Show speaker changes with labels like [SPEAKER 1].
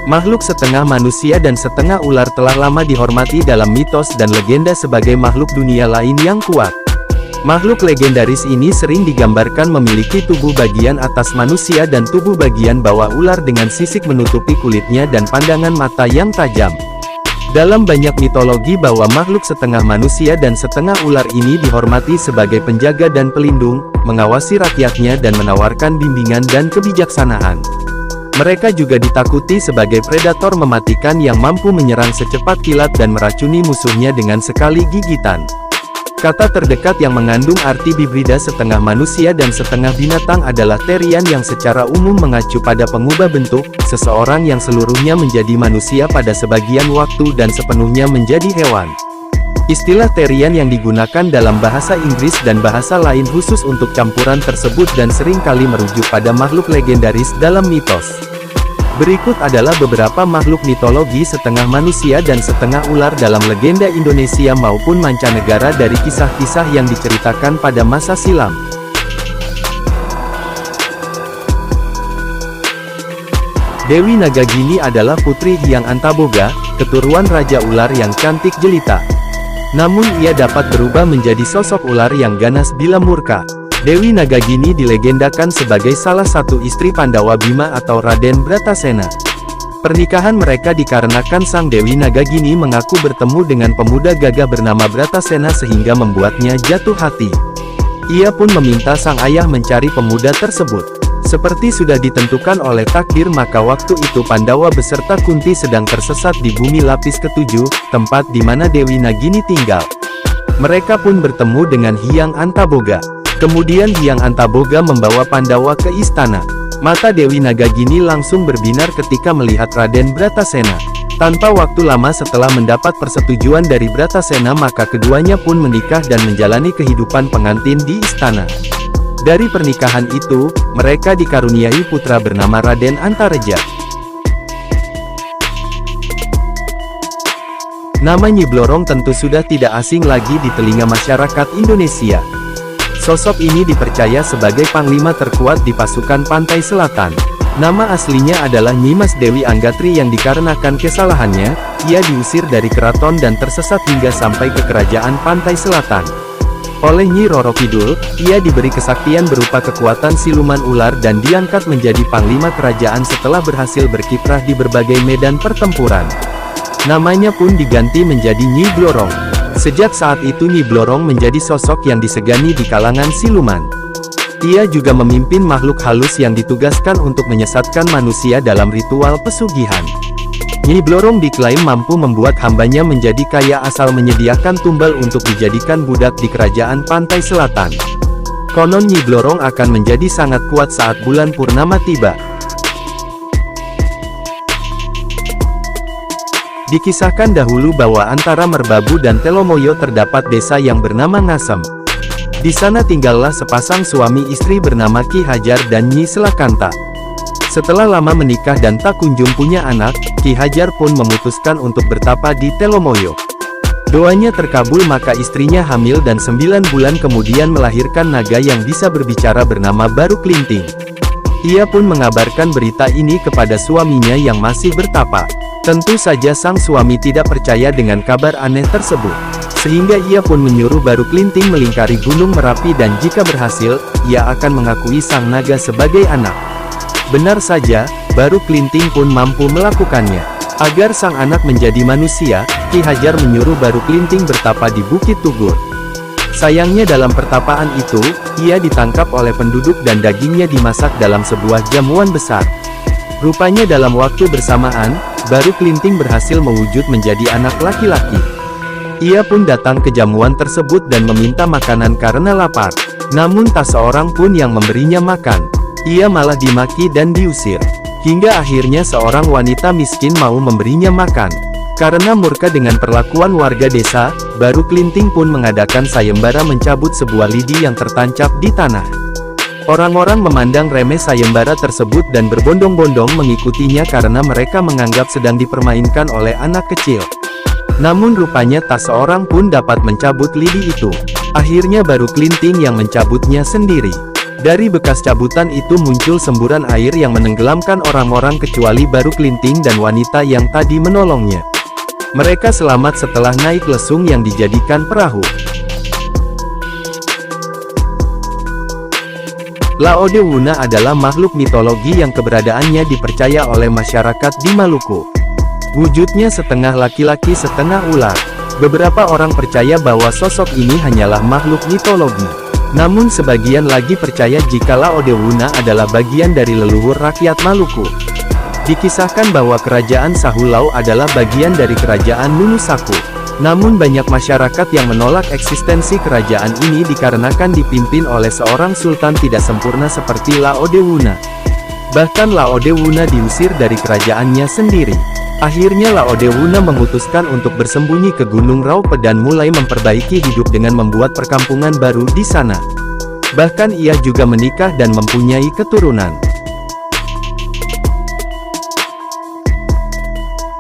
[SPEAKER 1] Makhluk setengah manusia dan setengah ular telah lama dihormati dalam mitos dan legenda sebagai makhluk dunia lain yang kuat. Makhluk legendaris ini sering digambarkan memiliki tubuh bagian atas manusia dan tubuh bagian bawah ular dengan sisik menutupi kulitnya dan pandangan mata yang tajam. Dalam banyak mitologi bahwa makhluk setengah manusia dan setengah ular ini dihormati sebagai penjaga dan pelindung, mengawasi rakyatnya dan menawarkan bimbingan dan kebijaksanaan. Mereka juga ditakuti sebagai predator mematikan yang mampu menyerang secepat kilat dan meracuni musuhnya dengan sekali gigitan. Kata terdekat yang mengandung arti hibrida setengah manusia dan setengah binatang adalah Therian yang secara umum mengacu pada pengubah bentuk, seseorang yang seluruhnya menjadi manusia pada sebagian waktu dan sepenuhnya menjadi hewan. Istilah Therian yang digunakan dalam bahasa Inggris dan bahasa lain khusus untuk campuran tersebut dan seringkali merujuk pada makhluk legendaris dalam mitos. Berikut adalah beberapa makhluk mitologi setengah manusia dan setengah ular dalam legenda Indonesia maupun mancanegara dari kisah-kisah yang diceritakan pada masa silam. Dewi Nagagini adalah putri Hyang Antaboga, keturunan Raja Ular yang cantik jelita. Namun ia dapat berubah menjadi sosok ular yang ganas bila murka. Dewi Nagagini dilegendakan sebagai salah satu istri Pandawa Bima atau Raden Bratasena. Pernikahan mereka dikarenakan sang Dewi Nagagini mengaku bertemu dengan pemuda gagah bernama Bratasena sehingga membuatnya jatuh hati. Ia pun meminta sang ayah mencari pemuda tersebut. Seperti sudah ditentukan oleh takdir maka waktu itu Pandawa beserta Kunti sedang tersesat di bumi lapis ketujuh, tempat di mana Dewi Nagini tinggal. Mereka pun bertemu dengan Hyang Antaboga. Kemudian Hyang Antaboga membawa Pandawa ke istana. Mata Dewi Nagagini langsung berbinar ketika melihat Raden Bratasena. Tanpa waktu lama setelah mendapat persetujuan dari Bratasena maka keduanya pun menikah dan menjalani kehidupan pengantin di istana. Dari pernikahan itu, mereka dikaruniai putra bernama Raden Antareja. Nama Nyi Blorong tentu sudah tidak asing lagi di telinga masyarakat Indonesia. Sosok ini dipercaya sebagai panglima terkuat di pasukan pantai selatan. Nama aslinya adalah Nyimas Dewi Anggatri yang dikarenakan kesalahannya, ia diusir dari keraton dan tersesat hingga sampai ke kerajaan pantai selatan. Oleh Nyi Roro Kidul, ia diberi kesaktian berupa kekuatan siluman ular dan diangkat menjadi panglima kerajaan setelah berhasil berkiprah di berbagai medan pertempuran. Namanya pun diganti menjadi Nyi Blorong. Sejak saat itu Nyi Blorong menjadi sosok yang disegani di kalangan siluman. Ia juga memimpin makhluk halus yang ditugaskan untuk menyesatkan manusia dalam ritual pesugihan. Nyi Blorong diklaim mampu membuat hambanya menjadi kaya asal menyediakan tumbal untuk dijadikan budak di kerajaan pantai selatan. Konon Nyi Blorong akan menjadi sangat kuat saat bulan purnama tiba. Dikisahkan dahulu bahwa antara Merbabu dan Telomoyo terdapat desa yang bernama Ngasem. Di sana tinggallah sepasang suami istri bernama Ki Hajar dan Nyi Selakanta. Setelah lama menikah dan tak kunjung punya anak, Ki Hajar pun memutuskan untuk bertapa di Telomoyo. Doanya terkabul maka istrinya hamil dan 9 bulan kemudian melahirkan naga yang bisa berbicara bernama Baru Klinting. Ia pun mengabarkan berita ini kepada suaminya yang masih bertapa. Tentu saja sang suami tidak percaya dengan kabar aneh tersebut. Sehingga ia pun menyuruh Baru Klinting melingkari Gunung Merapi dan jika berhasil, ia akan mengakui sang naga sebagai anak. Benar saja, Baru Klinting pun mampu melakukannya. Agar sang anak menjadi manusia, Ki Hajar menyuruh Baru Klinting bertapa di Bukit Tugur. Sayangnya dalam pertapaan itu, ia ditangkap oleh penduduk dan dagingnya dimasak dalam sebuah jamuan besar. Rupanya dalam waktu bersamaan, Baru Klinting berhasil mewujud menjadi anak laki-laki. Ia pun datang ke jamuan tersebut dan meminta makanan karena lapar. Namun tak seorang pun yang memberinya makan. Ia malah dimaki dan diusir. Hingga akhirnya seorang wanita miskin mau memberinya makan. Karena murka dengan perlakuan warga desa, Baru Klinting pun mengadakan sayembara mencabut sebuah lidi yang tertancap di tanah. Orang-orang memandang remeh sayembara tersebut dan berbondong-bondong mengikutinya karena mereka menganggap sedang dipermainkan oleh anak kecil. Namun rupanya tak seorang pun dapat mencabut lidi itu. Akhirnya Baru Klinting yang mencabutnya sendiri. Dari bekas cabutan itu muncul semburan air yang menenggelamkan orang-orang kecuali baru Klinting dan wanita yang tadi menolongnya. Mereka selamat setelah naik lesung yang dijadikan perahu. Laodewuna adalah makhluk mitologi yang keberadaannya dipercaya oleh masyarakat di Maluku. Wujudnya setengah laki-laki setengah ular. Beberapa orang percaya bahwa sosok ini hanyalah makhluk mitologi. Namun sebagian lagi percaya jika Laodewuna adalah bagian dari leluhur rakyat Maluku. Dikisahkan bahwa kerajaan Sahulau adalah bagian dari kerajaan Nunusaku. Namun banyak masyarakat yang menolak eksistensi kerajaan ini dikarenakan dipimpin oleh seorang sultan tidak sempurna seperti Laodewuna. Bahkan Laodewuna diusir dari kerajaannya sendiri. Akhirnya Laodewuna memutuskan untuk bersembunyi ke Gunung Raupe dan mulai memperbaiki hidup dengan membuat perkampungan baru di sana. Bahkan ia juga menikah dan mempunyai keturunan.